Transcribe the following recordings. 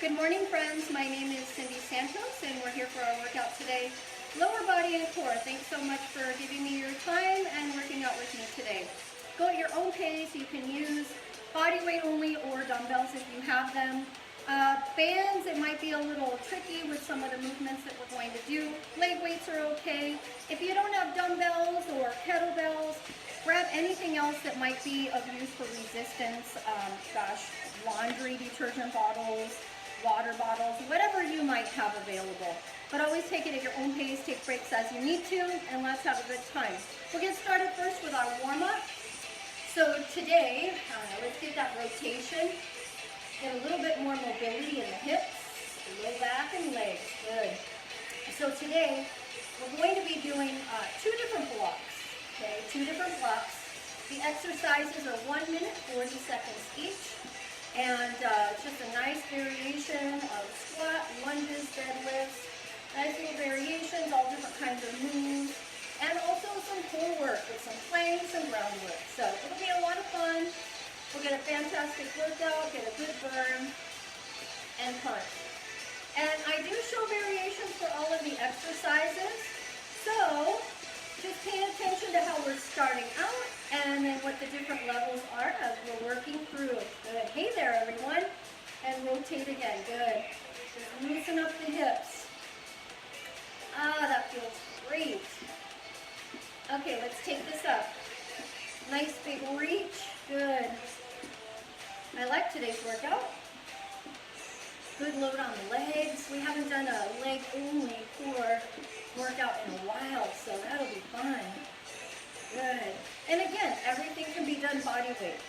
Good morning, friends. My name is Cindy Santos, and we're here for our workout today. Lower body and core. Thanks so much for giving me your time and working out with me today. Go at your own pace. You can use body weight only or dumbbells if you have them. Bands, it might be a little tricky with some of the movements that we're going to do. Leg weights are okay. If you don't have dumbbells or kettlebells, grab anything else that might be of use for resistance. Laundry detergent bottles, water bottles, whatever you might have available. But always take it at your own pace, take breaks as you need to, and let's have a good time. We'll get started first with our warm-up. So today, let's get that rotation. Get a little bit more mobility in the hips, low back and legs. Good. So today, we're going to be doing two different blocks. Okay, two different blocks. The exercises are 1 minute, 40 seconds each. And just a nice variation of squat, lunges, deadlifts, nice little variations, all different kinds of moves, and also some core work with some planks and ground work. So it'll be a lot of fun. We'll get a fantastic workout, get a good burn, and punch. And I do show variations for all of the exercises, so just pay attention to how we're starting out and then what the different levels are as we're working through. Good. Hey there, everyone. And rotate again. Good. Just loosen up the hips. That feels great. Okay, let's take this up. Nice big reach. Good. I like today's workout. Good load on the legs. We haven't done a leg-only core workout in a while, so that'll be fun. Good. And again, everything can be done body weight.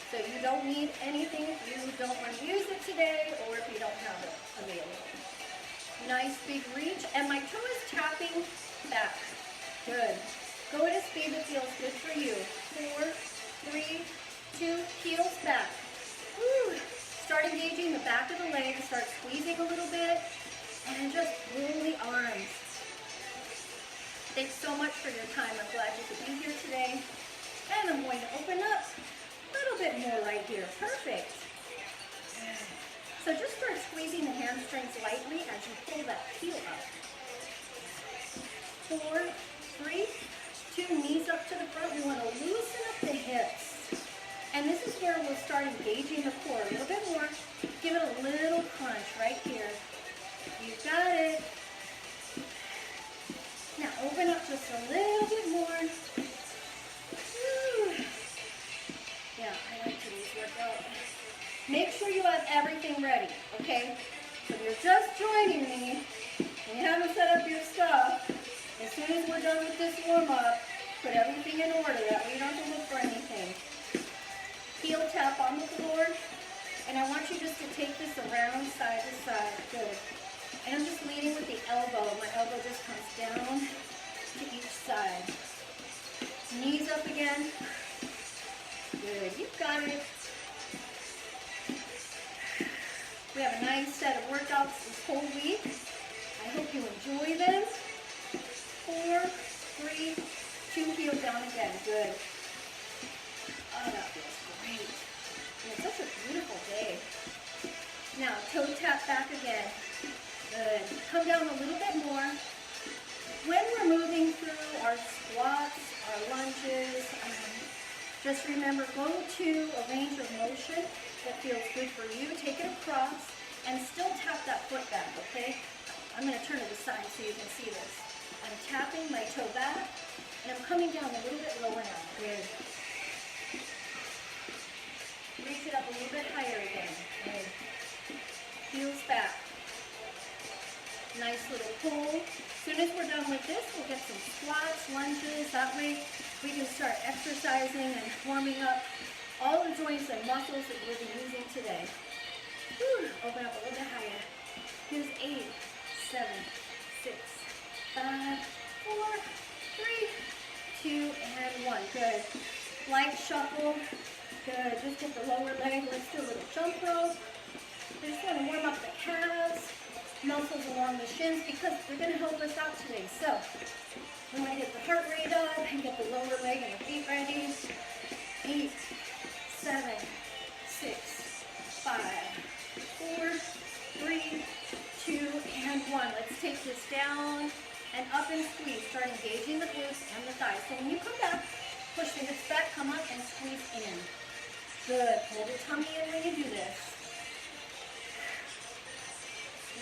So you don't need anything if you don't want to use it today or if you don't have it available. Nice big reach. And my toe is tapping back. Good. Go at a speed that feels good for you. 4, 3, 2, heels back. Woo. Start engaging the back of the leg. Start squeezing a little bit. And just roll the arms. Thanks so much for your time. I'm glad you could be here today. And I'm going to open up a little bit more right here. Perfect. So just start squeezing the hamstrings lightly as you pull that heel up. 4, 3, 2, knees up to the front. We want to loosen up the hips. And this is where we'll start engaging the core a little bit more. Give it a little crunch right here. You got it. Now open up just a little bit more. Woo. Yeah, I like today's workout. Make sure you have everything ready, okay? So if you're just joining me and you haven't set up your stuff, as soon as we're done with this warm-up, put everything in order. That way you don't have to look for anything. Heel tap on the floor. And I want you just to take this around side to side. Good. And I'm just leading with the elbow. My elbow just comes down to each side. Knees up again. Good. You've got it. We have a nice set of workouts this whole week. I hope you enjoy them. 4, 3, 2, heel down again. Good. Oh, that feels great. And it's such a beautiful day. Now, toe tap back again. Good. Come down a little bit more. When we're moving through our squats, our lunges, just remember, go to a range of motion that feels good for you. Take it across and still tap that foot back, okay? I'm going to turn to the side so you can see this. I'm tapping my toe back, and I'm coming down a little bit lower now. Good. Reach it up a little bit higher again. Good. Heels back. Nice little pull. As soon as we're done with this, we'll get some squats, lunges. That way we can start exercising and warming up all the joints and muscles that we'll be using today. Whew. Open up a little bit higher. Here's 8, 7, 6, 5, 4, 3, 2, and 1. Good. Light shuffle. Good. Just get the lower leg. Let's do a little jump rope. I just want to warm up the calves, muscles along the shins, because they're going to help us out today. So we want to get the heart rate up and get the lower leg and the feet ready. 8, 7, 6, 5, 4, 3, one. Let's take this down and up and squeeze. Start engaging the glutes and the thighs. So when you come back, push the hips back, come up and squeeze in. Good. Hold the tummy in when you do this.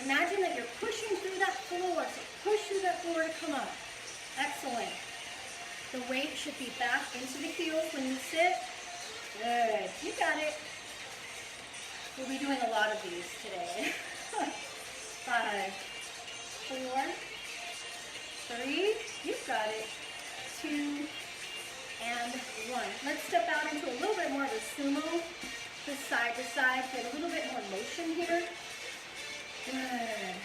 Imagine that you're pushing through that floor. So push through that floor to come up. Excellent. The weight should be back into the heels when you sit. Good. You got it. We'll be doing a lot of these today. 5, 4, 3. You've got it. 2, and 1. Let's step out into a little bit more of a sumo, just side to side, get a little bit more motion here. Good.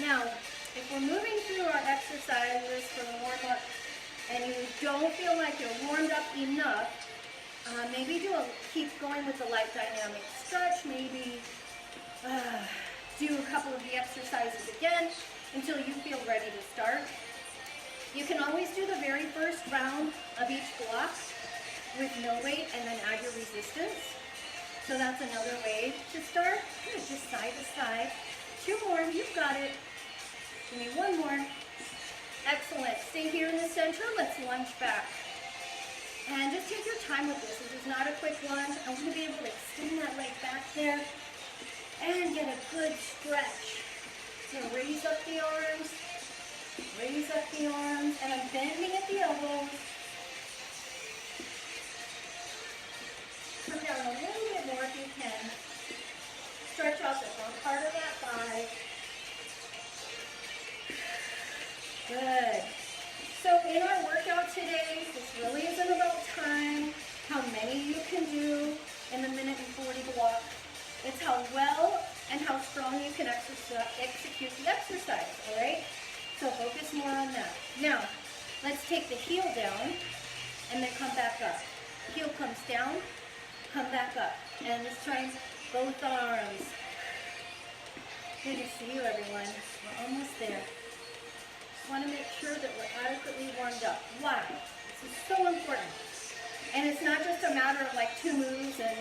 Now, if we're moving through our exercises for the warm-up and you don't feel like you're warmed up enough, maybe keep going with the light dynamic stretch, maybe do a couple of the exercises again until you feel ready to start. You can always do the very first round of each block with no weight and then add your resistance. So that's another way to start. Good, just side to side. 2 more, you've got it. Give me 1 more. Excellent. Stay here in the center. Let's lunge back. And just take your time with this. This is not a quick lunge. I want to be able to extend that leg back there and get a good stretch. So raise up the arms. Raise up the arms, and I'm bending at the elbows. Come down a little bit more if you can. Stretch out the front part of that thigh. Good. So in our workout today, this really isn't about time, how many you can do in the minute and 40 block. It's how well and how strong you can execute the exercise, all right? So focus more on that. Now, let's take the heel down and then come back up. Heel comes down, come back up. And let's try both arms. Good to see you, everyone. We're almost there. Just want to make sure that we're adequately warmed up. Why? This is so important. And it's not just a matter of like 2 moves and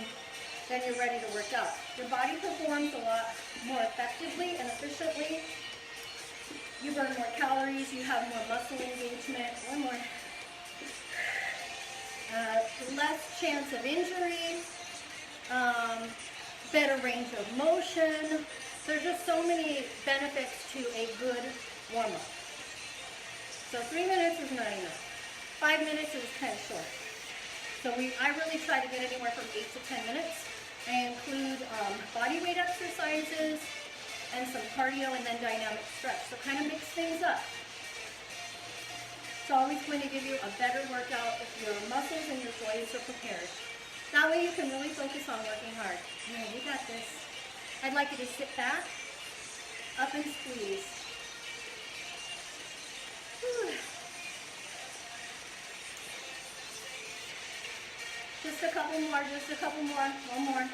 then you're ready to work out. Your body performs a lot more effectively and efficiently. You burn more calories, you have more muscle engagement, 1 more. Less chance of injury, better range of motion. There's just so many benefits to a good warm-up. So 3 minutes is not enough. 5 minutes is kind of short. So I really try to get anywhere from 8 to 10 minutes. I include body weight exercises, and some cardio, and then dynamic stretch. So kind of mix things up. It's always going to give you a better workout if your muscles and your joints are prepared. That way you can really focus on working hard. Yeah, you got this. I'd like you to sit back, up and squeeze. Whew. Just a couple more, just a couple more. 1 more.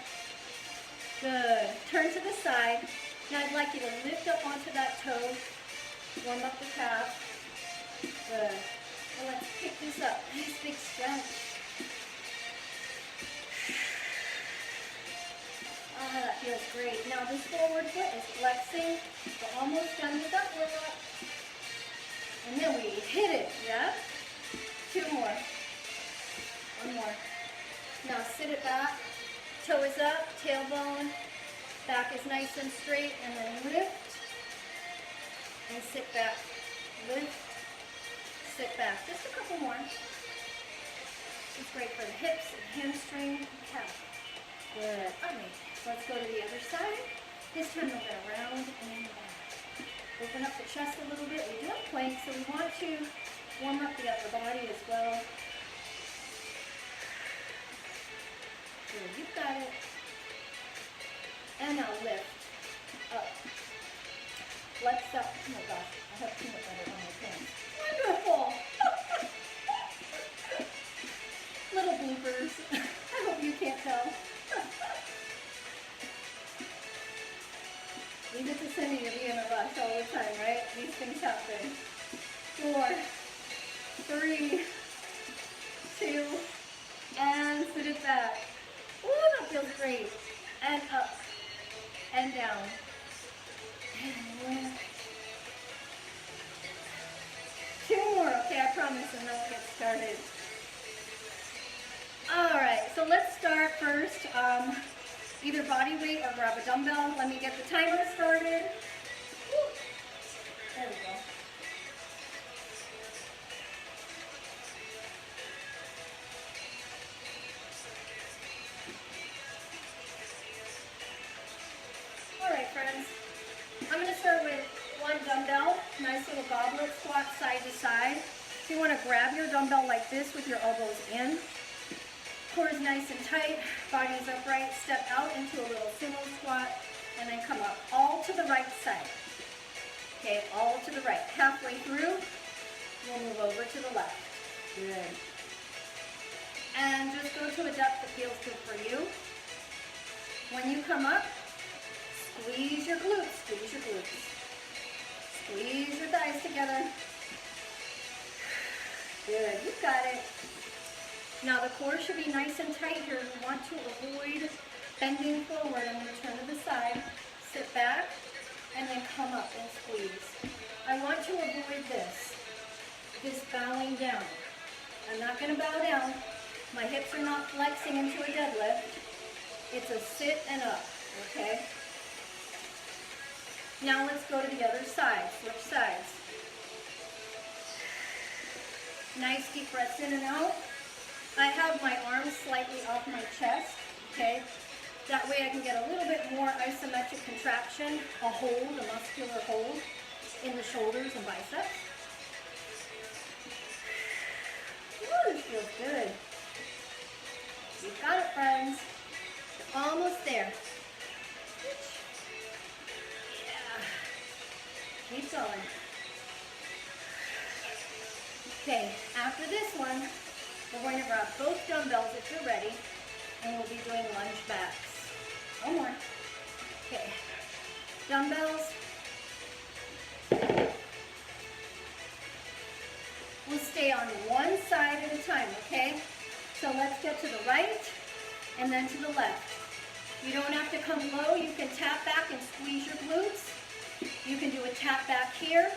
Good. Turn to the side. Now I'd like you to lift up onto that toe, warm up the calf. Good. Well, let's pick this up. Nice big stretch. Ah, that feels great. Now this forward foot is flexing. We're almost done with that workout. And then we hit it, yeah? 2 more. 1 more. Now sit it back. Toe is up, tailbone. Back is nice and straight, and then lift, and sit back. Lift, sit back. Just a couple more. It's great for the hips and hamstring and calf. Good. All right, let's go to the other side. This time we're going around and back. Open up the chest a little bit. We do have plank, so we want to warm up the upper body as well. Good, you've got it. And now lift up. Flex up. Oh my gosh, I have peanut butter on my pants. Wonderful. Little bloopers. I hope you can't tell. Leave it to Cindy to be in a rush all the time, right? These things happen. 4, 3, 2, and sit it back. Ooh, that feels great. And up. And down, Two more, okay, I promise, and then we'll get started. All right, so let's start first. Either body weight or grab a dumbbell. Let me get the timer started. Woo. There we go. All right, friends. I'm going to start with one dumbbell. Nice little goblet squat side to side. So you want to grab your dumbbell like this with your elbows in. Core is nice and tight, body is upright, step out into a little sumo squat, and then come up all to the right side. Okay, all to the right. Halfway through, we'll move over to the left. Good. And just go to a depth that feels good for you. When you come up, squeeze your glutes, squeeze your glutes. Squeeze your thighs together. Good, you got it. Now the core should be nice and tight here. You want to avoid bending forward. I'm going to turn to the side, sit back, and then come up and squeeze. I want to avoid this bowing down. I'm not going to bow down. My hips are not flexing into a deadlift. It's a sit and up, okay? Now let's go to the other side, switch sides. Nice deep breaths in and out. I have my arms slightly off my chest, okay? That way I can get a little bit more isometric contraction, a hold, a muscular hold in the shoulders and biceps. Ooh, this feels good. You got it, friends. Almost there. Yeah. Keep going. Okay, after this one, we're going to grab both dumbbells if you're ready, and we'll be doing lunge backs. One more. Okay. Dumbbells. We'll stay on one side at a time, okay? So let's get to the right and then to the left. You don't have to come low. You can tap back and squeeze your glutes. You can do a tap back here,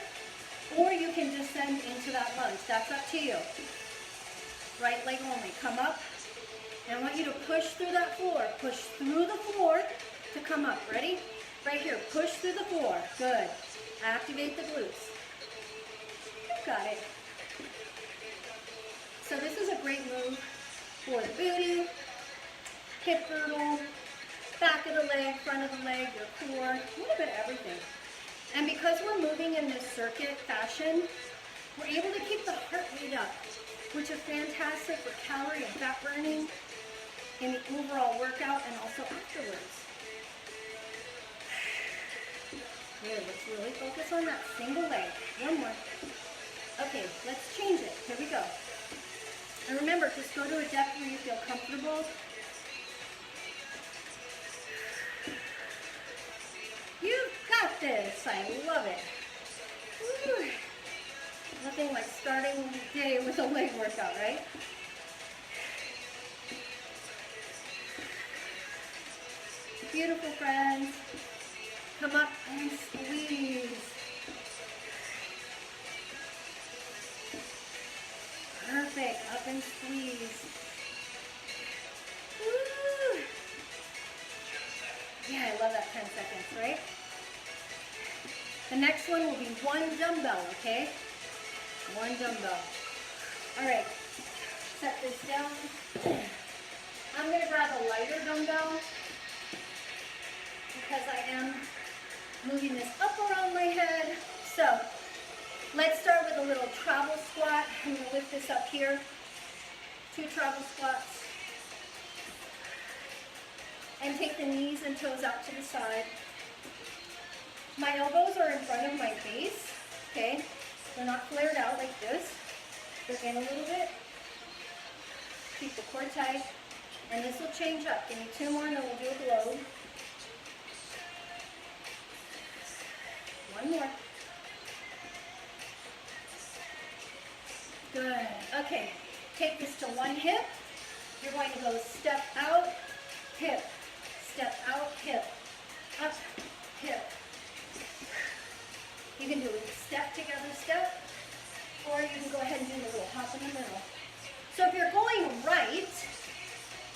or you can descend into that lunge. That's up to you. Right leg only. Come up. And I want you to push through that floor. Push through the floor to come up. Ready? Right here. Push through the floor. Good. Activate the glutes. You got it. So this is a great move for the booty, hip girdle, back of the leg, front of the leg, your core, a little bit of everything. And because we're moving in this circuit fashion, we're able to keep the heart rate up, which is fantastic for calorie and fat burning in the overall workout and also afterwards. Good, let's really focus on that single leg. One more. Okay, let's change it. Here we go. And remember, just go to a depth where you feel comfortable. You've got this. I love it. Woo. Nothing like starting the day with a leg workout, right? Beautiful, friends. Come up and squeeze. Perfect. Up and squeeze. Woo. Yeah, I love that 10 seconds, right? The next one will be one dumbbell, okay? One dumbbell. All right. Set this down. I'm going to grab a lighter dumbbell because I am moving this up around my head. So let's start with a little travel squat. I'm going to lift this up here. 2 travel squats. And take the knees and toes out to the side. My elbows are in front of my face, okay? They're not flared out like this. They're in a little bit. Keep the core tight. And this will change up. Give me 2 more and then we'll do a globe. 1 more. Good. Okay. Take this to one hip. You're going to go step out, hip. Step out, hip. Up, hip. You can do a step together step, or you can go ahead and do a little hop in the middle. So if you're going right,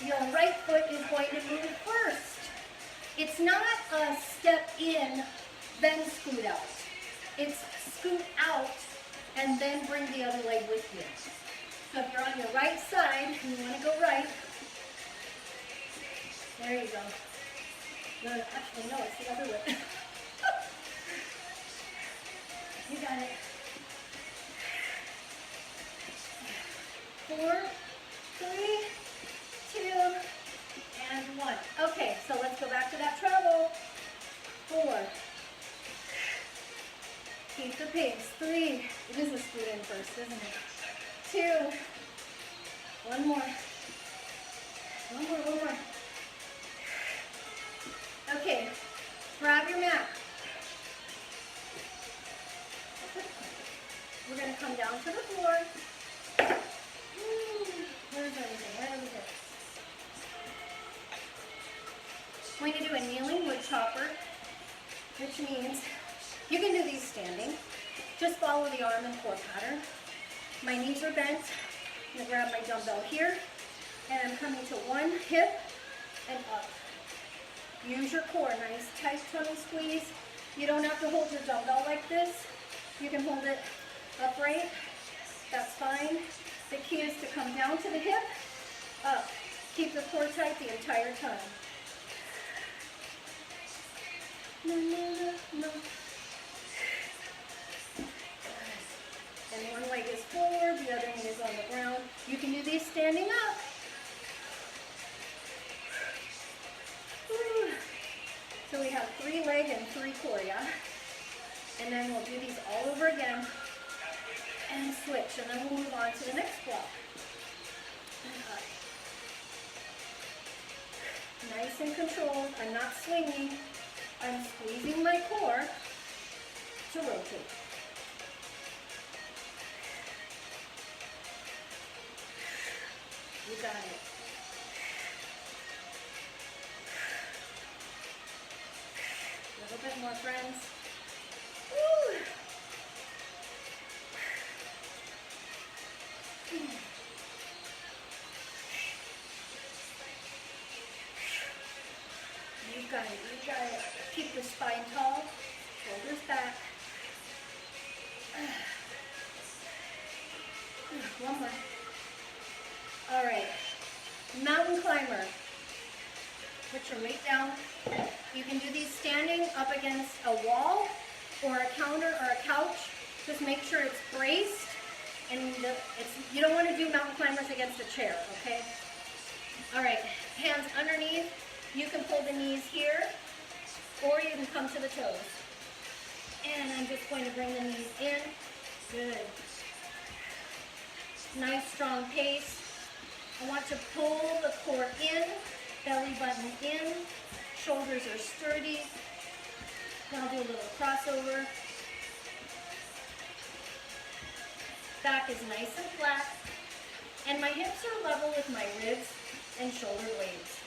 your right foot is going to move first. It's not a step in, then scoot out. It's scoot out and then bring the other leg with you. So if you're on your right side and you want to go right, there you go. No, actually, no, it's the other way. You got it. 4, 3, 2, and 1. Okay, so let's go back to that travel. 4. Keep the pace. 3. It is a scoot in first, isn't it? 2. One more. One more. Okay, grab your mat. We're going to come down to the floor. Where's everything? Right over here. I'm going to do a kneeling wood chopper, which means you can do these standing. Just follow the arm and core pattern. My knees are bent. I'm going to grab my dumbbell here, and I'm coming to one hip and up. Use your core. Nice tight tummy squeeze. You don't have to hold your dumbbell like this. You can hold it upright. That's fine. The key is to come down to the hip, up. Keep the core tight the entire time. No. And one leg is forward, the other knee is on the ground. You can do these standing up. So we have 3 leg and 3 core, yeah? And then we'll do these all over again and switch, and then we'll move on to the next block. Nice and controlled. I'm not swinging. I'm squeezing my core to rotate. You got it. A little bit more, friends. Woo! You got it. Keep the spine tall, shoulders back. One more. All right, mountain climber. Put your weight down. You can do these standing up against a wall or a counter or a couch. Just make sure it's braced, and you don't want to do mountain climbers against a chair, okay? All right, hands underneath. You can pull the knees here, or you can come to the toes. And I'm just going to bring the knees in. Good. Nice strong pace. I want to pull the core in, belly button in, shoulders are sturdy. Now I'll do a little crossover. Back is nice and flat. And my hips are level with my ribs and shoulder blades.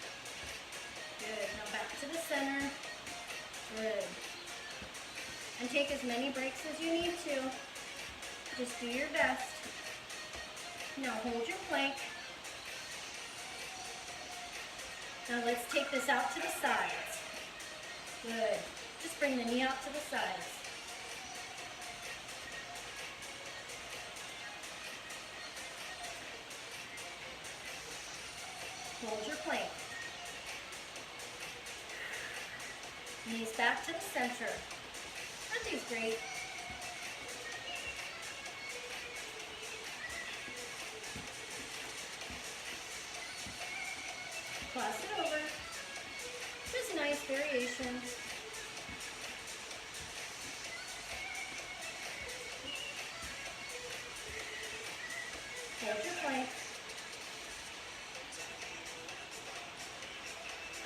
Good. Now back to the center. Good. And take as many breaks as you need to. Just do your best. Now hold your plank. Now let's take this out to the sides. Good. Just bring the knee out to the sides. Hold your plank. Knees back to the center. That feels great. Cross it over. Just nice variations. Hold your plank.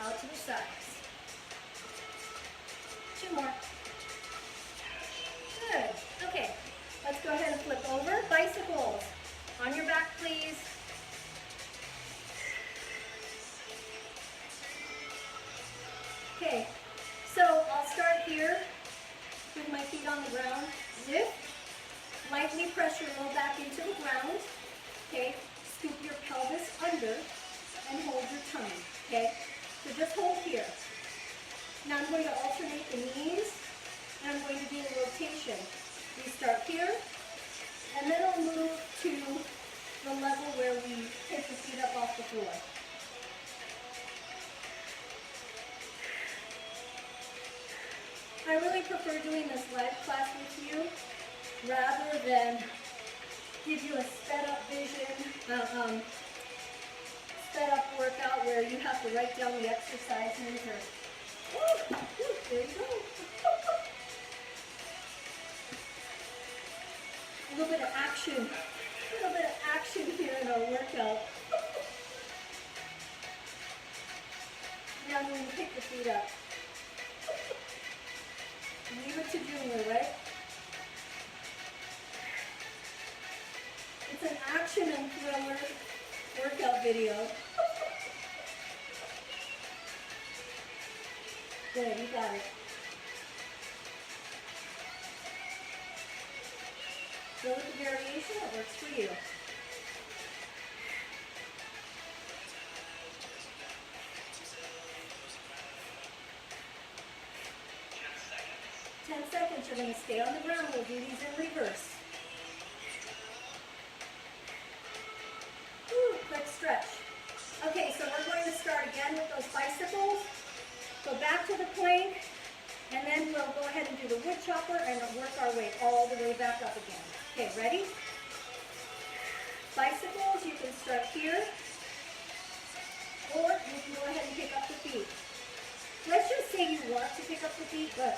Out to the sides. 2 more. Good. Okay. Let's go ahead and flip over. Bicycles. On your back, please. Okay. So I'll start here with my feet on the ground. Lift, lightly press your low back into the ground, okay? Scoop your pelvis under and hold your tummy, okay? So just hold here. Now I'm going to alternate the knees, and I'm going to do a rotation. We start here, and then I'll move to the level where we take the feet up off the floor. I really prefer doing this live class with you rather than give you a sped up sped up workout where you have to write down the exercises or, there you go. A little bit of action here in our workout. Now I'm going to pick the feet up. Leave it to Junior, right? It's an action and thriller workout video. Good, you got it. Go with the variation that works for you. You're going to stay on the ground. We'll do these in reverse. Quick stretch. Okay, so we're going to start again with those bicycles. Go back to the plank, and then we'll go ahead and do the wood chopper and work our way all the way back up again. Okay, ready? Bicycles, you can start here, or you can go ahead and pick up the feet. Let's just say you want to pick up the feet, but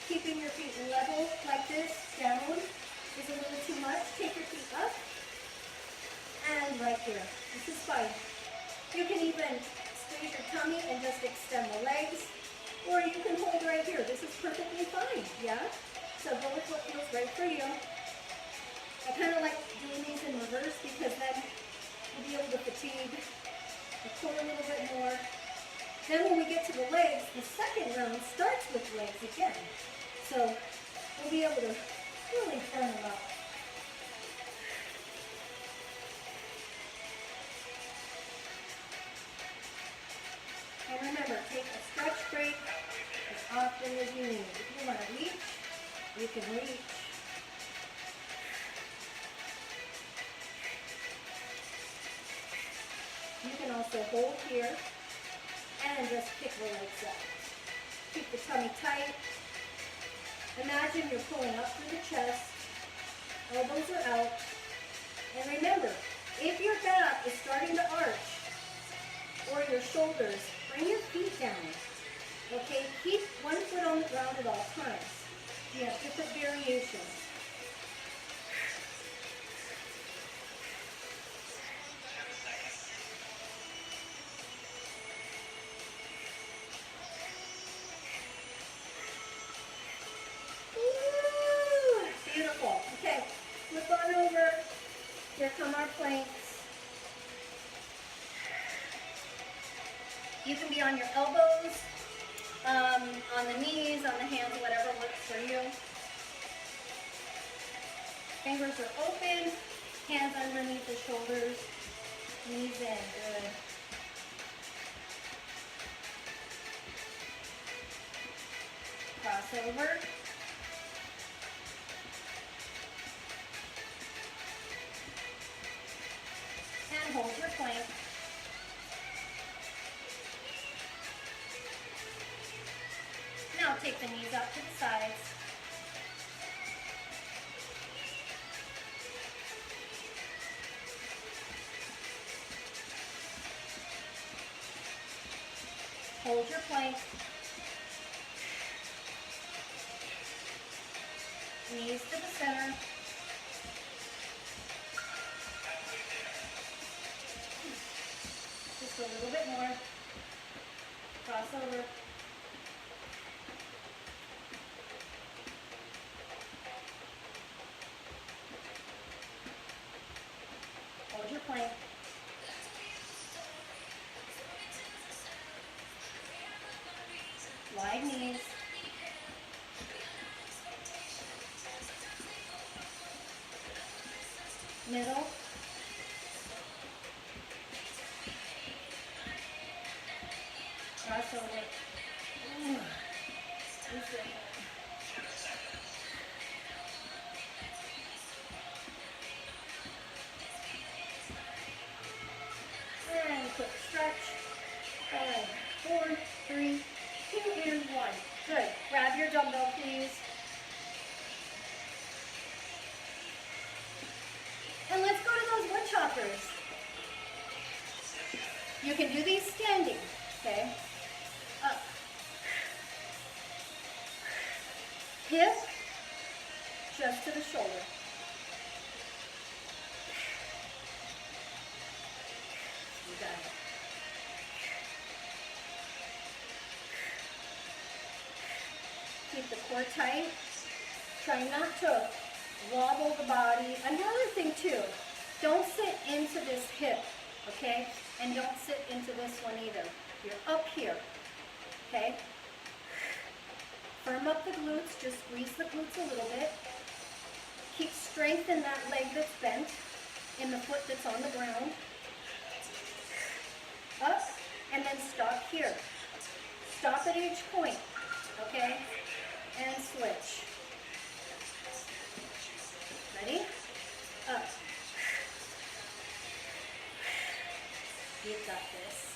keeping your feet level like this down is a little too much. Take your feet up and right here. This is fine. You can even squeeze your tummy and just extend the legs, or you can hold right here. This is perfectly fine, yeah? So go with what feels right for you. I kind of like doing these in reverse because then you'll be able to fatigue the core a little bit more. Then when we get to the legs, the second round starts with legs again. So we'll be able to really firm them up. And remember, take a stretch break as often as you need. If you want to reach, you can reach. You can also hold here and just kick the legs up. Keep the tummy tight. Imagine you're pulling up through the chest, elbows are out, and remember, if your back is starting to arch, or your shoulders, bring your feet down, okay? Keep one foot on the ground at all times. You have different variations. Here come our planks. You can be on your elbows, on the knees, on the hands, whatever works for you. Fingers are open, hands underneath the shoulders, knees in, good. Cross over. And hold your plank. Now take the knees up to the sides. Hold your plank. Knees to the center. Just a little bit more. Cross over. Hold your plank. Wide knees. middle. Crossover. Ooh. And quick stretch. 5, 4, 3, 2, and 1. Good. Grab your dumbbell, please. And let's go to those wood choppers. You can do these standing, okay? Up. Hip, just to the shoulder. You got it. Keep the core tight. Try not to wobble the body. Another thing too, don't sit into this hip, okay? And don't sit into this one either. You're up here, okay? Firm up the glutes, just squeeze the glutes a little bit. Keep strength in that leg that's bent, in the foot that's on the ground. Up, and then stop here. Stop at each point, okay? And switch. Ready? Up. You've got this.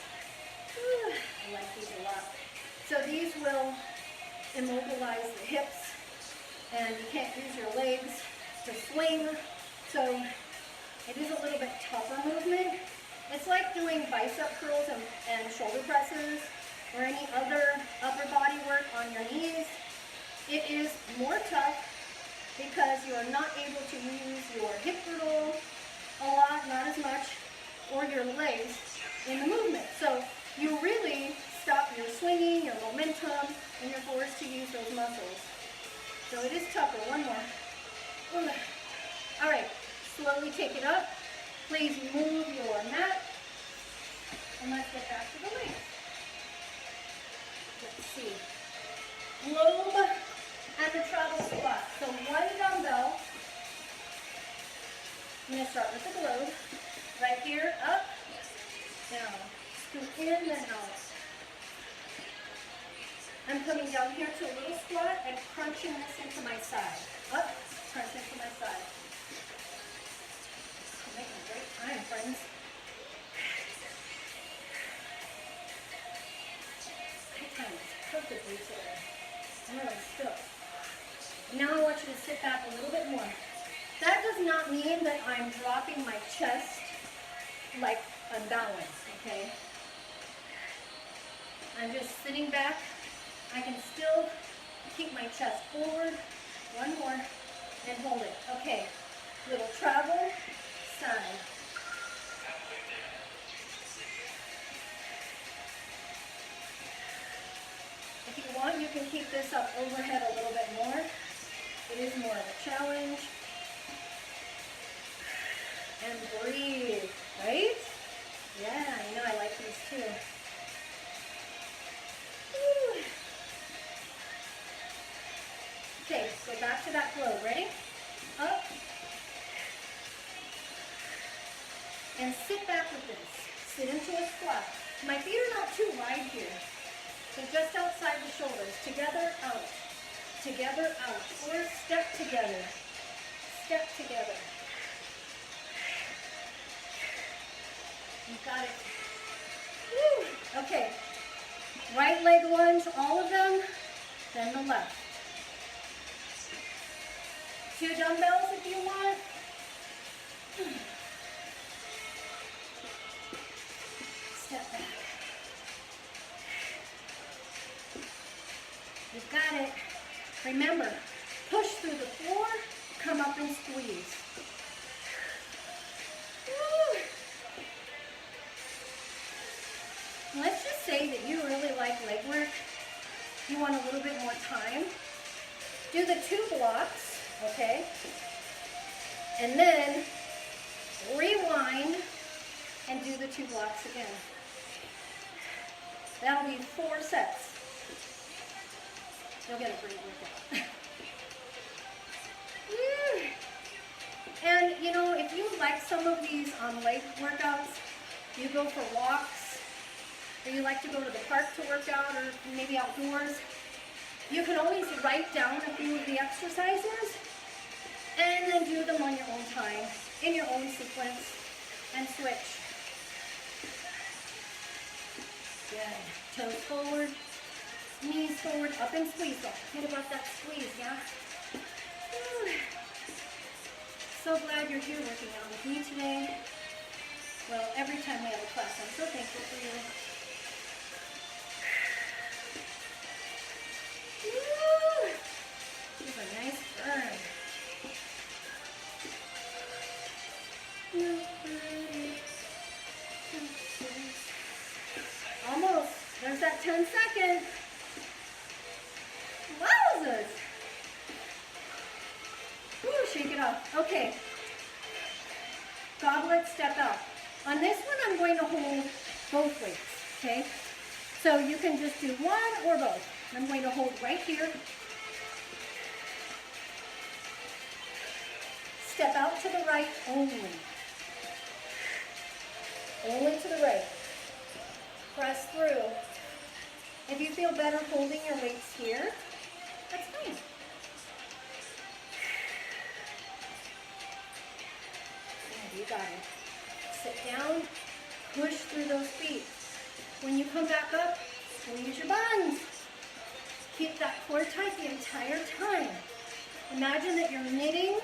Whew, I like these a lot. So these will immobilize the hips, and you can't use your legs to swing. So it is a little bit tougher movement. It's like doing bicep curls and shoulder presses or any other upper body work on your knees. It is more tough because you are not able to use your hip girdle a lot, not as much, or your legs in the movement. So you really stop your swinging, your momentum, and you're forced to use those muscles. So it is tougher. One more. All right, slowly take it up. Please move your mat. And let's get back to the legs. Let's see. Globe and the travel squat. So one dumbbell. I'm going to start with the globe. Right here, up, down. Scoot in, then out. I'm coming down here to a little squat and crunching this into my side. Up, crunch into my side. I'm making great time, friends. My time is perfectly today. I'm really still. Now I want you to sit back a little bit more. That does not mean that I'm dropping my chest like unbalanced, okay? I'm just sitting back. I can still keep my chest forward. One more, and hold it. Okay, little travel, side. If you want, you can keep this up overhead a little bit more. It is more of a challenge. And breathe, right? Yeah, I know, I like these too. Woo. Okay, go back to that flow. Ready? Up. And sit back with this. Sit into a squat. My feet are not too wide here. So just outside the shoulders. Together, out. Together, out. Or step together. Step together. You got it. Woo. Okay. Right leg lunge, all of them, then the left. 2 dumbbells if you want. Step back. You've got it. Remember, push through the floor, come up and squeeze. Woo. Let's just say that you really like leg work. You want a little bit more time. Do the 2 blocks, okay? And then rewind and do the 2 blocks again. That'll be 4 sets. You'll get a great workout. And you know, if you like some of these leg workouts, you go for walks, or you like to go to the park to work out, or maybe outdoors, you can always write down a few of the exercises and then do them on your own time, in your own sequence, and switch. Good. Toes forward, knees forward, up and squeeze. Don't forget about that squeeze, yeah? Whew. So glad you're here working out with me today. Well, every time we have a class, I'm so thankful for you. Woo! Give a nice burn. Almost. There's that 10 seconds. Wowzers. Woo, shake it off. Okay. Goblet, step out. On this one, I'm going to hold both weights, okay? So you can just do one or both. I'm going to hold right here. Step out to the right only. Only to the right. Press through. If you feel better holding your weights here, that's fine. And you got it. Sit down, push through those feet. When you come back up, squeeze your buns. Keep that core tight the entire time. Imagine that you're knitting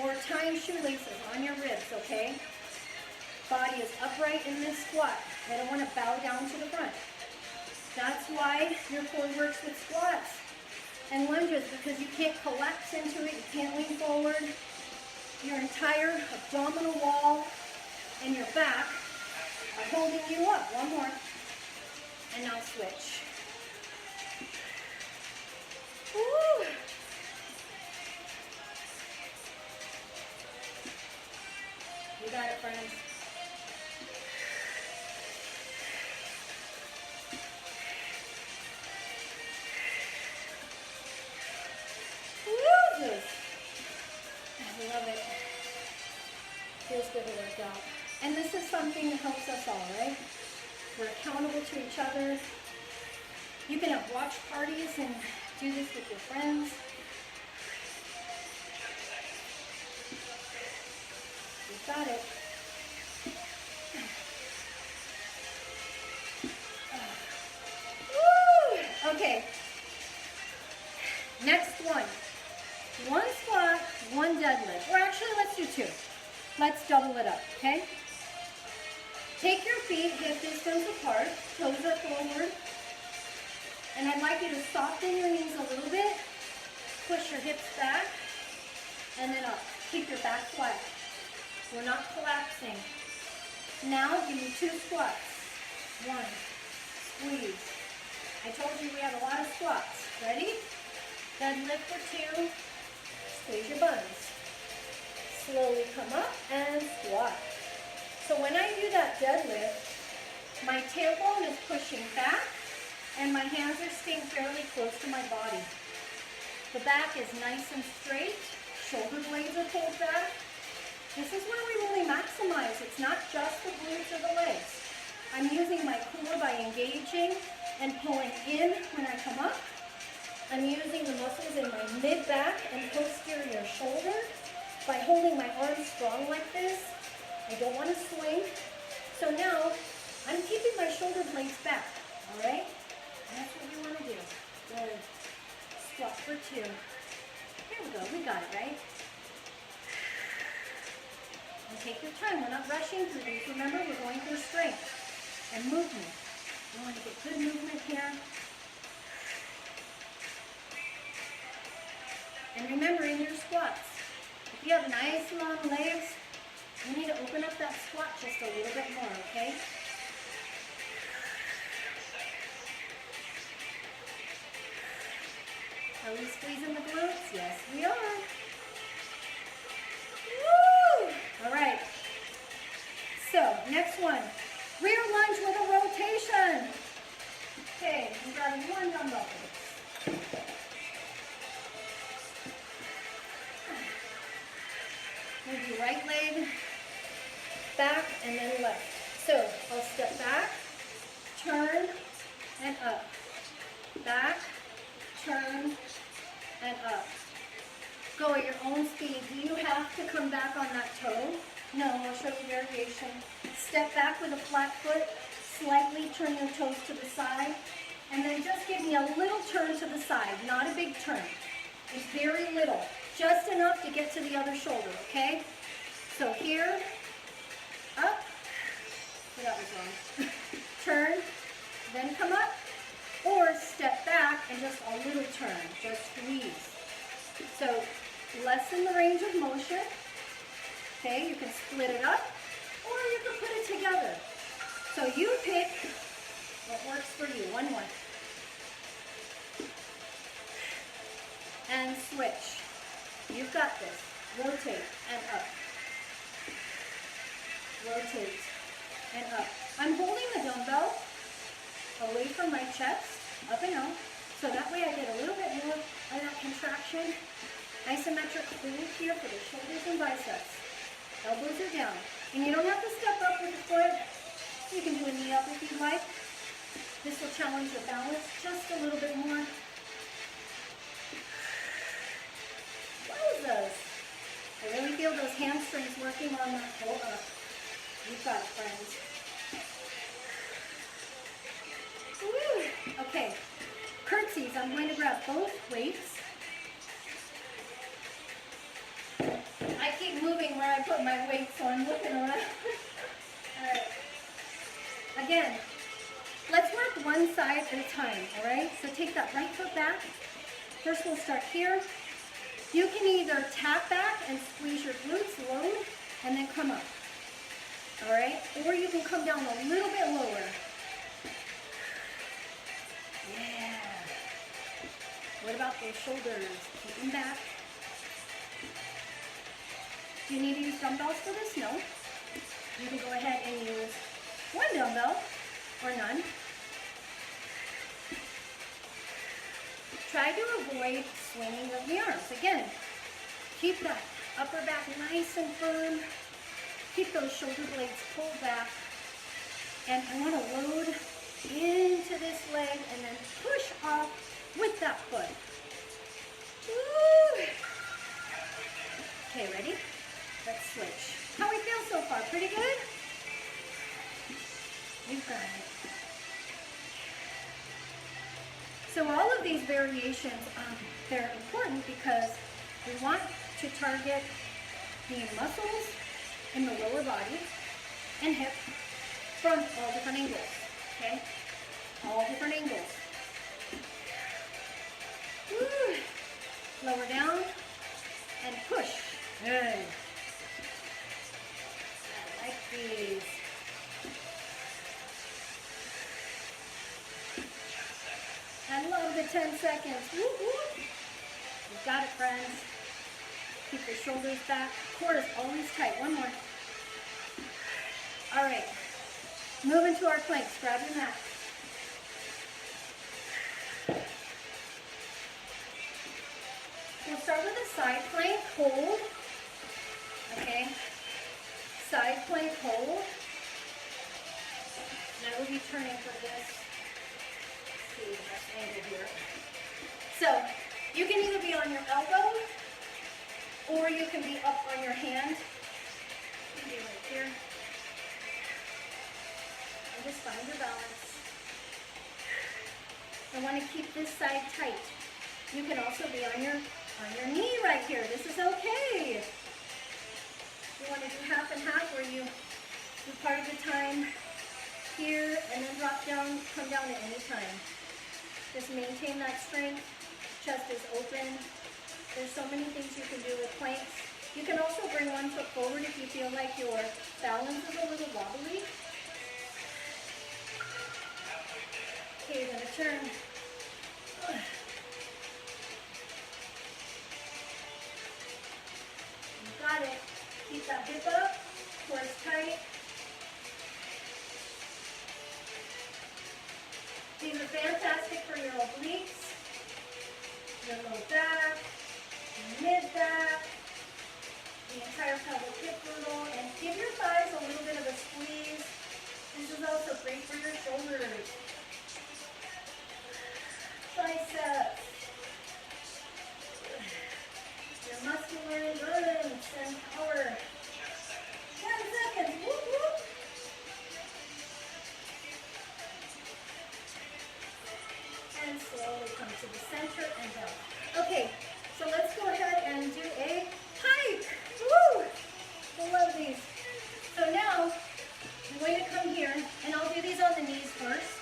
or tying shoelaces on your ribs, okay? Body is upright in this squat. I don't want to bow down to the front. That's why your core works with squats and lunges, because you can't collapse into it, you can't lean forward. Your entire abdominal wall and your back are holding you up. One more. And now switch. Woo! You got it, friends. Woo! I love it. Feels good to work out. And this is something that helps us all, right? We're accountable to each other. You can have watch parties and do this with your friends. You got it. Woo! Okay. Next one. One squat, one deadlift. Or actually, let's do two. Let's double it up, okay? Take your feet hip distance apart, toes are forward. And I'd like you to soften your knees a little bit. Push your hips back, and then up. Keep your back flat. We're not collapsing. Now, give me two squats. One, squeeze. I told you we have a lot of squats. Ready? Deadlift for two. Squeeze your buns. Slowly come up and squat. So when I do that deadlift, my tailbone is pushing back and my hands are staying fairly close to my body. The back is nice and straight. Shoulder blades are pulled back. This is where we really maximize. It's not just the glutes or the legs. I'm using my core by engaging and pulling in when I come up. I'm using the muscles in my mid-back and posterior shoulder by holding my arms strong like this. I don't want to swing. So now, I'm keeping my shoulder blades back, all right? That's what you want to do. Good. Squat for two. Here we go. We got it, right? And take your time. We're not rushing through these. Remember, we're going for strength and movement. You want to get good movement here. And remember, in your squats, if you have nice long legs, you need to open up that squat just a little bit more, okay? Are we squeezing the glutes? Yes, we are. Woo! All right. So, next one. Rear lunge with a rotation. Okay, I'm grabbing one dumbbell. back, and then left. So I'll step back, turn, and up. Back, turn, and up. Go at your own speed. Do you have to come back on that toe? No, I'll show you variation. Step back with a flat foot, slightly turn your toes to the side, and then just give me a little turn to the side, not a big turn. It's very little, just enough to get to the other shoulder, okay? So here, up, oh, that was wrong. Turn, then come up, or step back and just a little turn, just squeeze. So lessen the range of motion, okay? You can split it up, or you can put it together. So you pick what works for you. One more. And switch. You've got this. Rotate and up. Rotate and up. I'm holding the dumbbell away from my chest, up and out, so that way I get a little bit more of that contraction. Isometric hold here for the shoulders and biceps. Elbows are down. And you don't have to step up with the foot. You can do a knee up if you'd like. This will challenge your balance just a little bit more. Wowzers. I really feel those hamstrings working on that pull up. You've got it, friends. Woo. Okay. Curtsies. I'm going to grab both weights. I keep moving where I put my weight, so I'm looking around. All right. Again, let's work one side at a time, all right? So take that right foot back. First we'll start here. You can either tap back and squeeze your glutes, load, and then come up, all right? Or you can come down a little bit lower. Yeah. What about those shoulders? Keep them back. Do you need to use dumbbells for this? No. You can go ahead and use one dumbbell or none. Try to avoid swinging of the arms. Again, keep that upper back nice and firm. Keep those shoulder blades pulled back. And I want to load into this leg and then push off with that foot. Woo. Okay, ready? Let's switch. How we feel so far? Pretty good? You've got it. So all of these variations, they're important because we want to target the muscles in the lower body and hip from all different angles, okay? All different angles. Woo. Lower down and push. Good. I like these. I love the 10 seconds. Woo, woo. You got it, friends. Keep your shoulders back. Core is always tight. One more. All right. Move into our planks. Grab your mat. We'll start with a side plank hold. Okay. Side plank hold. And I will be turning for this. See the best angle here. So you can either be on your elbow or you can be up on your hand. You can be right here. And just find your balance. I want to keep this side tight. You can also be on your knee right here. This is okay. You want to do half and half where you do part of the time here and then drop down, come down at any time. Just maintain that strength. Chest is open. There's so many things you can do with planks. You can also bring one foot forward if you feel like your balance is a little wobbly. Okay, you're going to turn. You got it. Keep that hip up, core is tight. These are fantastic for your obliques, your low back, your mid back, the entire pelvic hip girdle, and give your thighs a little bit of a squeeze. This is also great for your shoulders. Triceps. Your muscular endurance and power. 10 seconds. Whoop, whoop. And slowly come to the center and down. Okay, so let's go ahead and do a hike. Woo! I love these. So now, I'm going to come here, and I'll do these on the knees first.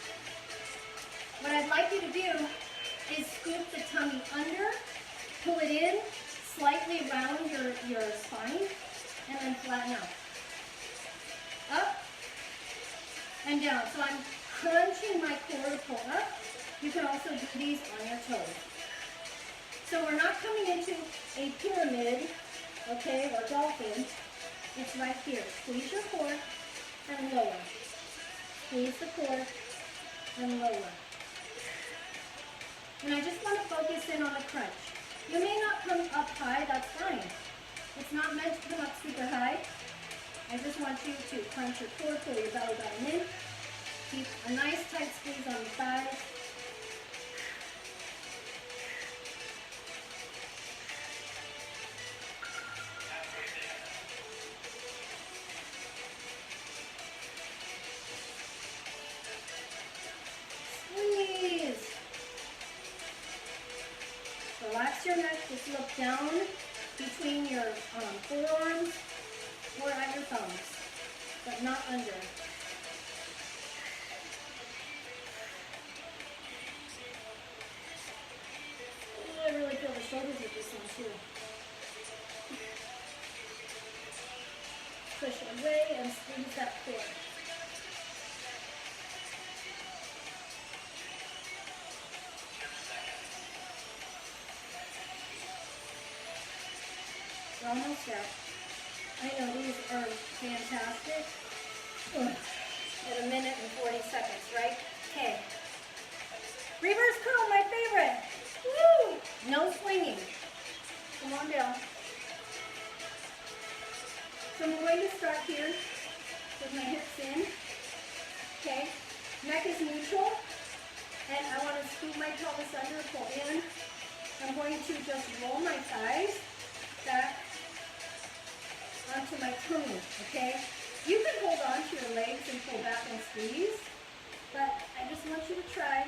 What I'd like you to do is scoop the tummy under, pull it in, slightly round your spine, and then flatten out. Up and down. So I'm crunching my core to pull up. You can also do these on your toes. So we're not coming into a pyramid, okay, or dolphin. It's right here. Squeeze your core and lower. Squeeze the core and lower. And I just want to focus in on the crunch. You may not come up high, that's fine. It's not meant to come up super high. I just want you to crunch your core, pull your belly button in. Keep a nice tight squeeze on the thighs. Squeeze. Relax your neck, just look down between your forearms or at your thumbs, but not under. Oh, I really feel the shoulders with this one too. Push away and squeeze that core. We're almost there. I know these are fantastic. At a minute and 40 seconds, right? Okay. Reverse curl, my favorite. Woo! No swinging. Come on down. So I'm going to start here with my hips in. Okay. Neck is neutral. And I want to scoop my pelvis under, pull in. I'm going to just roll my thighs back onto my tummy, okay? You can hold on to your legs and pull back and squeeze, but I just want you to try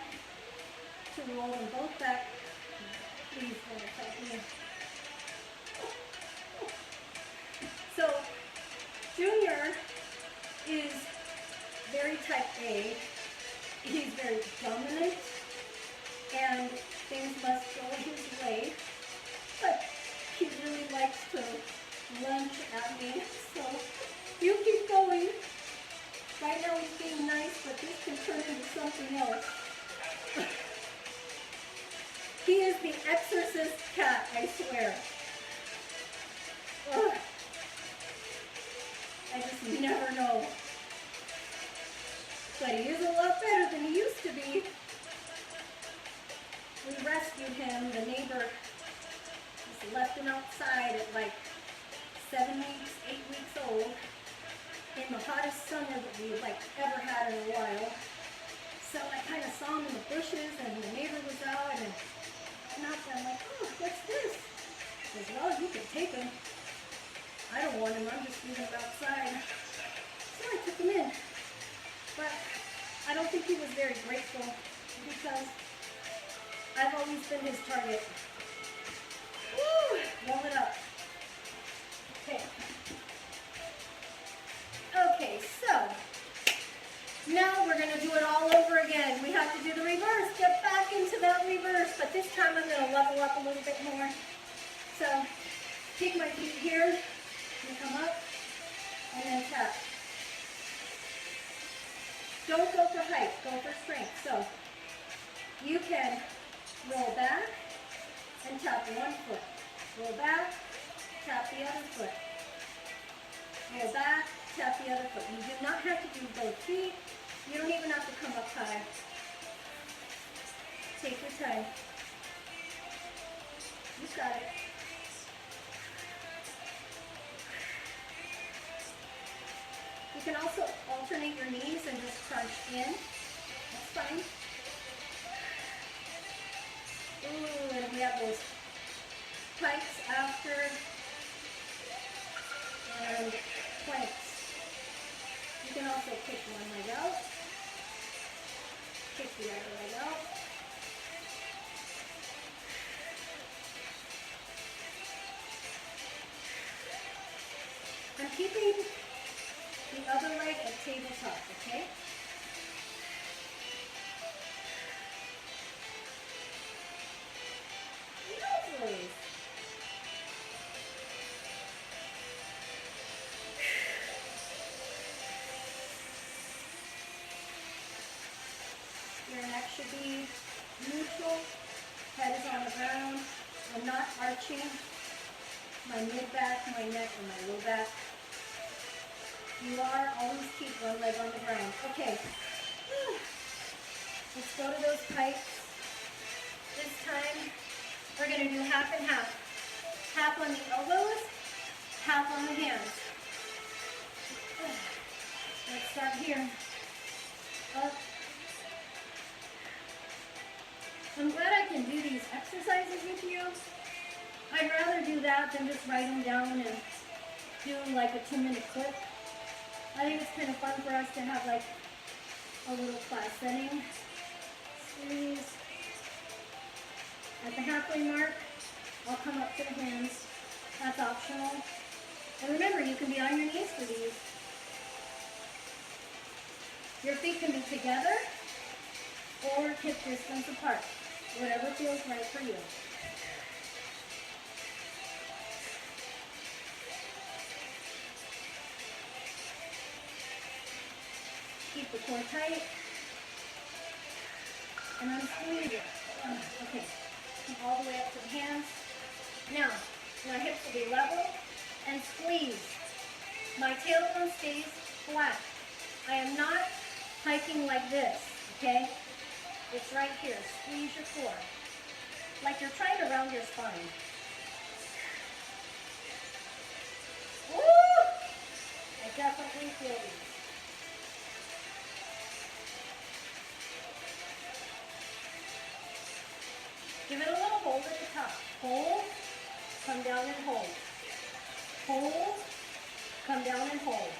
to roll them both back. Please hold it tight here. So, Junior is very type A. He's very dominant, and things must go his way, but he really likes to lunge at me, so you keep going. Right now he's being nice, but this can turn into something else. He is the exorcist cat, I swear. Ugh. I just never know. But he is a lot better than he used to be. We rescued him. The neighbor just left him outside at like 7 weeks, 8 weeks old, in the hottest summer that we've ever had in a while. So I kind of saw him in the bushes, and the neighbor was out, and I'm like, oh, what's this? He says, well, you can take him. I don't want him, I'm just leaving him outside. So I took him in. But I don't think he was very grateful, because I've always been his target. Woo! Roll it up. Okay. Okay, so now we're going to do it all over again. We have to do the reverse. Get back into that reverse, but this time I'm going to level up a little bit more. So take my feet here and come up and then tap. Don't go for height, go for strength. So you can roll back and tap one foot. Roll back, tap the other foot. Roll back, tap the other foot. You do not have to do both feet. You don't even have to come up high. Take your time. You got it. You can also alternate your knees and just crunch in. That's fine. Ooh, and we have those pikes after and planks. You can also kick one leg out, kick the other leg out. I'm keeping the other leg at tabletop, okay? Lovely. Your neck should be neutral. Head is on the ground. I'm not arching my mid-back, my neck, and my low back. You are, always keep one leg on the ground. Okay. Let's go to those pikes. This time, we're going to do half and half. Half on the elbows, half on the hands. Let's start here. Up. I'm glad I can do these exercises with you. I'd rather do that than just write them down and do like a 2-minute clip. I think it's kind of fun for us to have like a little class setting. Squeeze. At the halfway mark, I'll come up to the hands. That's optional. And remember, you can be on your knees for these. Your feet can be together or hip distance apart. Whatever feels right for you. Keep the core tight. And I'm squeezing. Okay. Come all the way up to the hands. Now, my hips will be level and squeeze. My tailbone stays flat. I am not hiking like this, okay? It's right here. Squeeze your core. Like you're trying to round your spine. Woo! I definitely feel these. Give it a little hold at the top. Hold, come down and hold. Hold, come down and hold.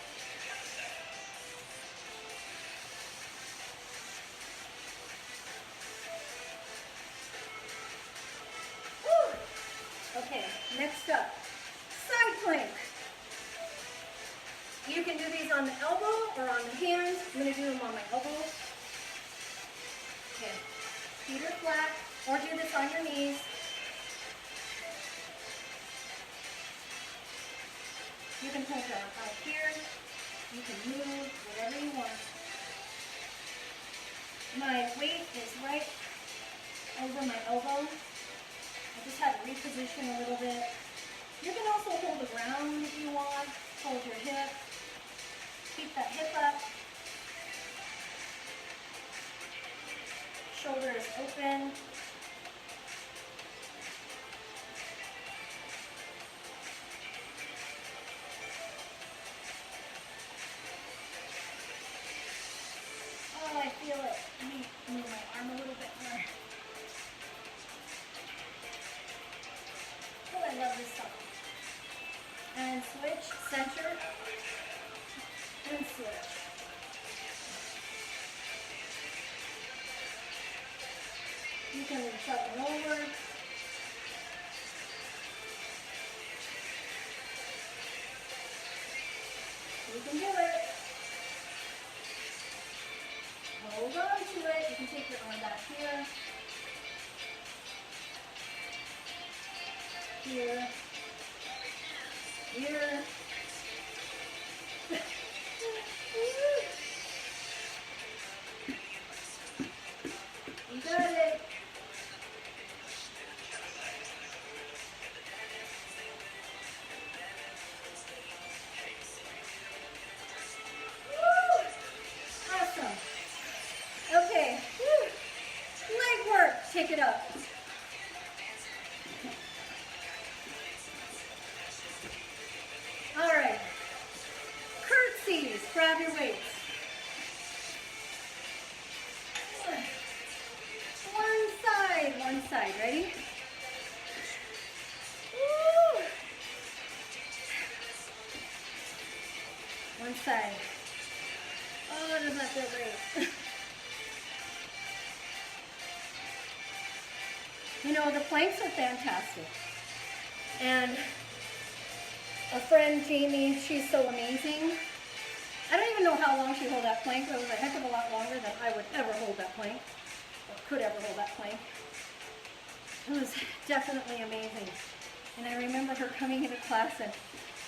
Woo! Okay, next up, side plank. You can do these on the elbow or on the hands. I'm going to do them on my elbow. Okay, feet are flat. Or do this on your knees. You can put them out here. You can move whatever you want. My weight is right over my elbow. I just have to reposition a little bit. You can also hold the ground if you want. Hold your hip. Keep that hip up. Shoulders open. Oh, I feel it. Let me move my arm a little bit more. Oh, I love this song. And switch, center, and switch. You can reach up and over. You can do it. Hold on to it. You can take your arm back here. Here. Here. You got it. Woo! Awesome. Okay. Woo. Leg work. Take it up. All side. Oh, doesn't that feel great? You know, the planks are fantastic. And a friend, Jamie, she's so amazing. I don't even know how long she held that plank. It was a heck of a lot longer than I would ever hold that plank, or could ever hold that plank. It was definitely amazing. And I remember her coming into class and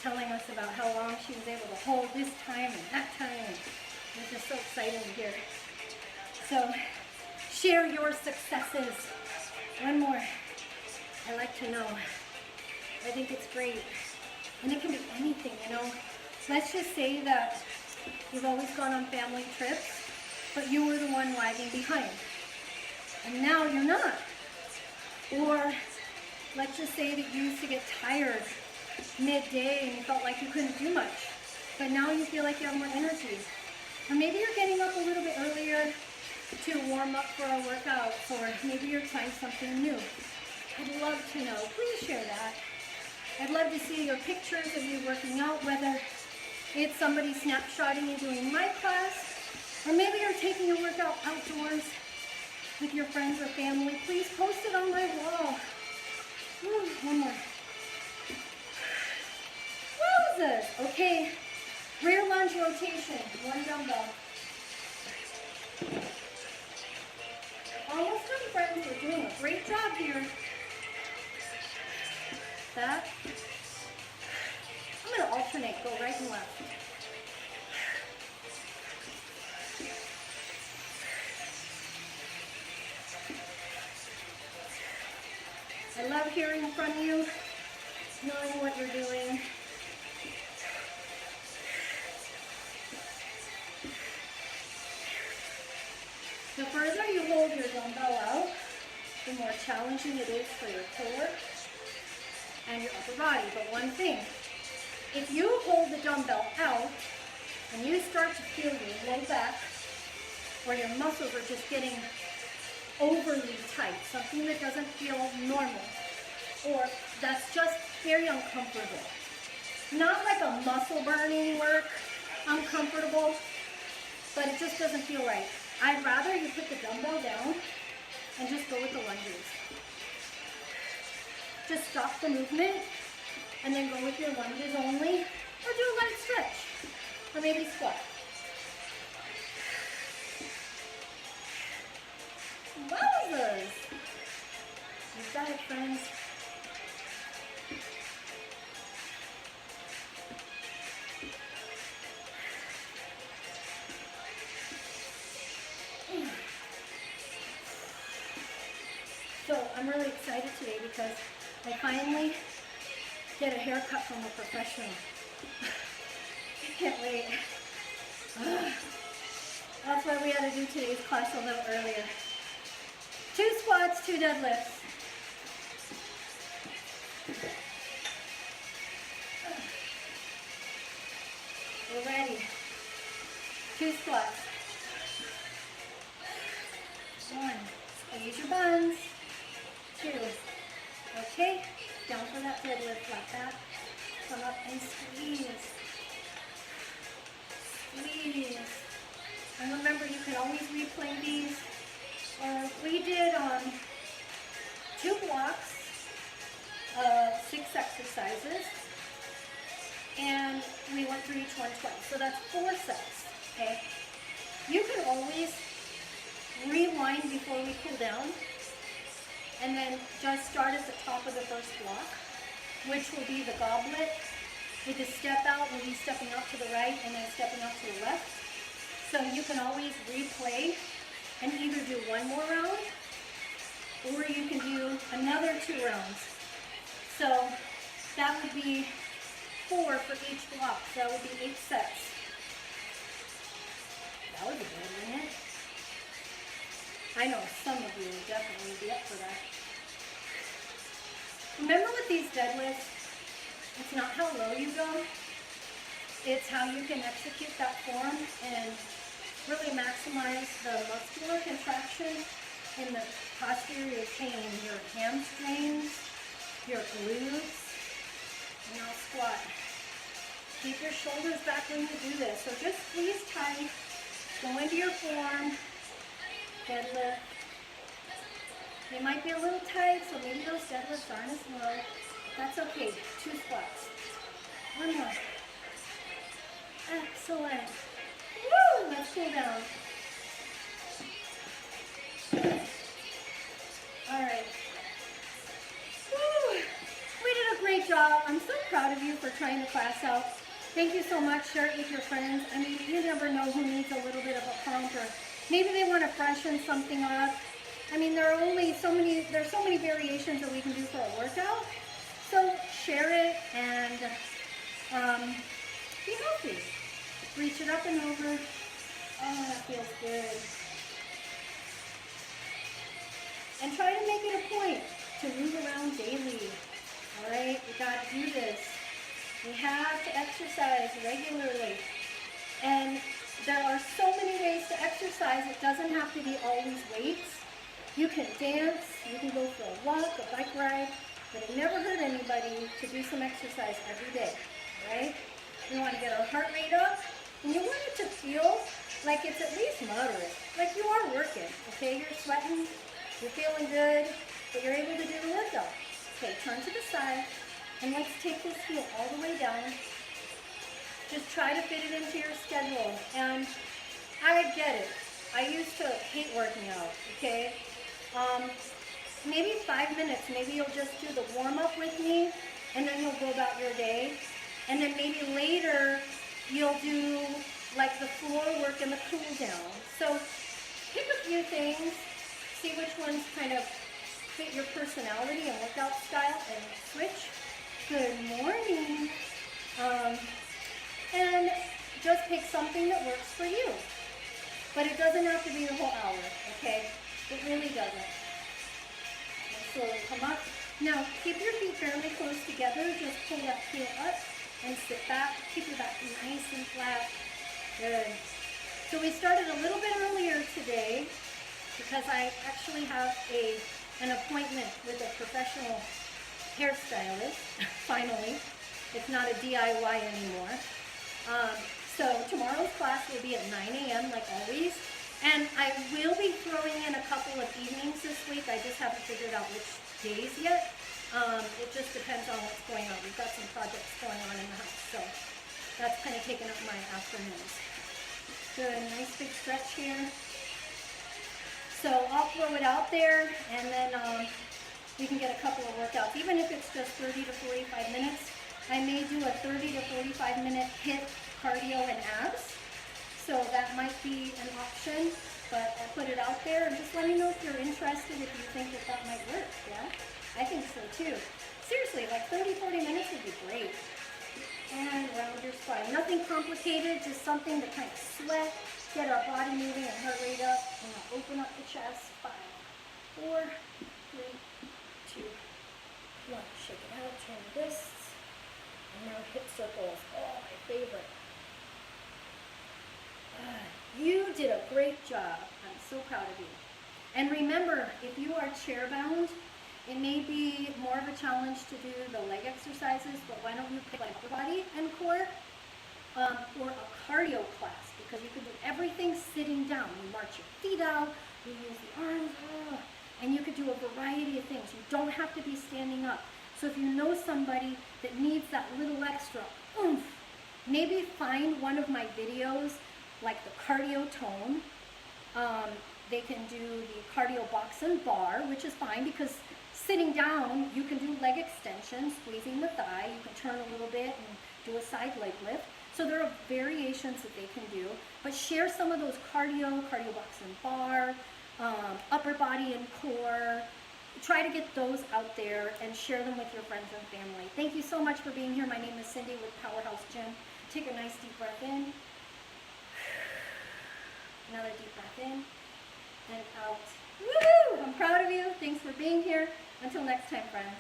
telling us about how long she was able to hold this time and that time. And it was just so exciting to hear. So share your successes. One more. I like to know. I think it's great. And it can be anything, you know. Let's just say that you've always gone on family trips, but you were the one lagging behind. And now you're not. Or let's just say that you used to get tired midday and you felt like you couldn't do much, but now you feel like you have more energy. Or maybe you're getting up a little bit earlier to warm up for a workout, or maybe you're trying something new. I'd love to know. Please share that. I'd love to see your pictures of you working out, whether it's somebody snapshotting you doing my class, or maybe you're taking a workout outdoors with your friends or family. Please post it on my wall. One more. Wowzers. Okay, rear lunge rotation, one dumbbell. Almost done, friends. We're doing a great job here. That. I'm going to alternate, go right and left. I love hearing from you, knowing what you're doing. The further you hold your dumbbell out, the more challenging it is for your core and your upper body. But one thing, if you hold the dumbbell out and you start to feel your low back or your muscles are just getting overly tight, something that doesn't feel normal, or that's just very uncomfortable. Not like a muscle burning work, uncomfortable, but it just doesn't feel right. I'd rather you put the dumbbell down and just go with the lunges. Just stop the movement and then go with your lunges only, or do a light stretch, or maybe squat. Wowzers! You've got it, friends. So I'm really excited today because I finally get a haircut from a professional. I can't wait. That's why we had to do today's class a little earlier. 2 squats, 2 deadlifts. We're ready. 2 squats. 1. Squeeze your buns. 2. Okay. Down for that deadlift like that. Come up and squeeze. Squeeze. And remember, you can always replay these. We did 2 blocks of 6 exercises, and we went through each one twice. So that's 4 sets, okay? You can always rewind before we cool down, and then just start at the top of the first block, which will be the goblet. With the step out, we'll be stepping out to the right and then stepping out to the left. So you can always replay and either do 1 more round, or you can do another 2 rounds. So that would be 4 for each block. So that would be 8 sets. That would be good, wouldn't it? I know some of you will definitely be up for that. Remember with these deadlifts, it's not how low you go, it's how you can execute that form and really maximize the muscular contraction in the posterior chain, your hamstrings, your glutes, and now squat. Keep your shoulders back when you do this. So just squeeze tight. Go into your form. Deadlift. They might be a little tight, so maybe those deadlifts aren't as low. That's okay. 2 squats. 1 more. Excellent. Woo! Let's cool down. All right. Woo! We did a great job. I'm so proud of you for trying the class out. Thank you so much. Share it with your friends. I mean, you never know who needs a little bit of a pump, or maybe they want to freshen something up. I mean, there's so many variations that we can do for a workout. So share it and be healthy. Reach it up and over. Oh, that feels good. And try to make it a point to move around daily. All right, we got to do this. We have to exercise regularly. And there are so many ways to exercise. It doesn't have to be always weights. You can dance, you can go for a walk, a bike ride, but it never hurt anybody to do some exercise every day, right? We want to get our heart rate up, and you want it to feel like it's at least moderate, like you are working, okay? You're sweating, you're feeling good, but you're able to do the workout. Okay, turn to the side, and let's take this heel all the way down. Just try to fit it into your schedule, and I get it. I used to hate working out, okay? Maybe 5 minutes, maybe you'll just do the warm-up with me, and then you'll go about your day. And then maybe later, you'll do like the floor work and the cool down. So pick a few things, see which ones kind of fit your personality and workout style, and switch. Good morning. And just pick something that works for you. But it doesn't have to be the whole hour, okay? It really doesn't. Slowly come up. Now, keep your feet fairly close together. Just pull that heel up and sit back. Keep your back nice and flat. Good. So we started a little bit earlier today because I actually have an appointment with a professional hairstylist, finally. It's not a DIY anymore. So tomorrow's class will be at 9 a.m. like always. And I will be throwing in a couple of evenings this week. I just haven't figured out which days yet. It just depends on what's going on. We've got some projects going on in the house, so that's kind of taking up my afternoons. Good, nice big stretch here. So I'll throw it out there, and then we can get a couple of workouts. Even if it's just 30 to 45 minutes, I may do a 30 to 45 minute HIIT cardio and abs. So that might be an option, but I'll put it out there, and just let me know if you're interested, if you think that might work, yeah? I think so too. Seriously, like 30, 40 minutes would be great. And round your spine. Nothing complicated, just something to kind of sweat, get our body moving and heart rate up, and I'll open up the chest. 5, 4, 3, 2, 1. Shake it out, turn the wrists, and now hip circles. Oh, my favorite. You did a great job. I'm so proud of you. And remember, if you are chair bound, it may be more of a challenge to do the leg exercises, but why don't you pick like upper body and core for a cardio class, because you can do everything sitting down. You march your feet out, you use the arms, and you could do a variety of things. You don't have to be standing up. So if you know somebody that needs that little extra oomph, maybe find one of my videos like the cardio tone. They can do the cardio box and bar, which is fine because sitting down, you can do leg extensions, squeezing the thigh. You can turn a little bit and do a side leg lift. So there are variations that they can do. But share some of those cardio box and bar, upper body and core. Try to get those out there and share them with your friends and family. Thank you so much for being here. My name is Cindy with Powerhouse Gym. Take a nice deep breath in. Another deep breath in and out. Woo! I'm proud of you. Thanks for being here. Until next time, friends.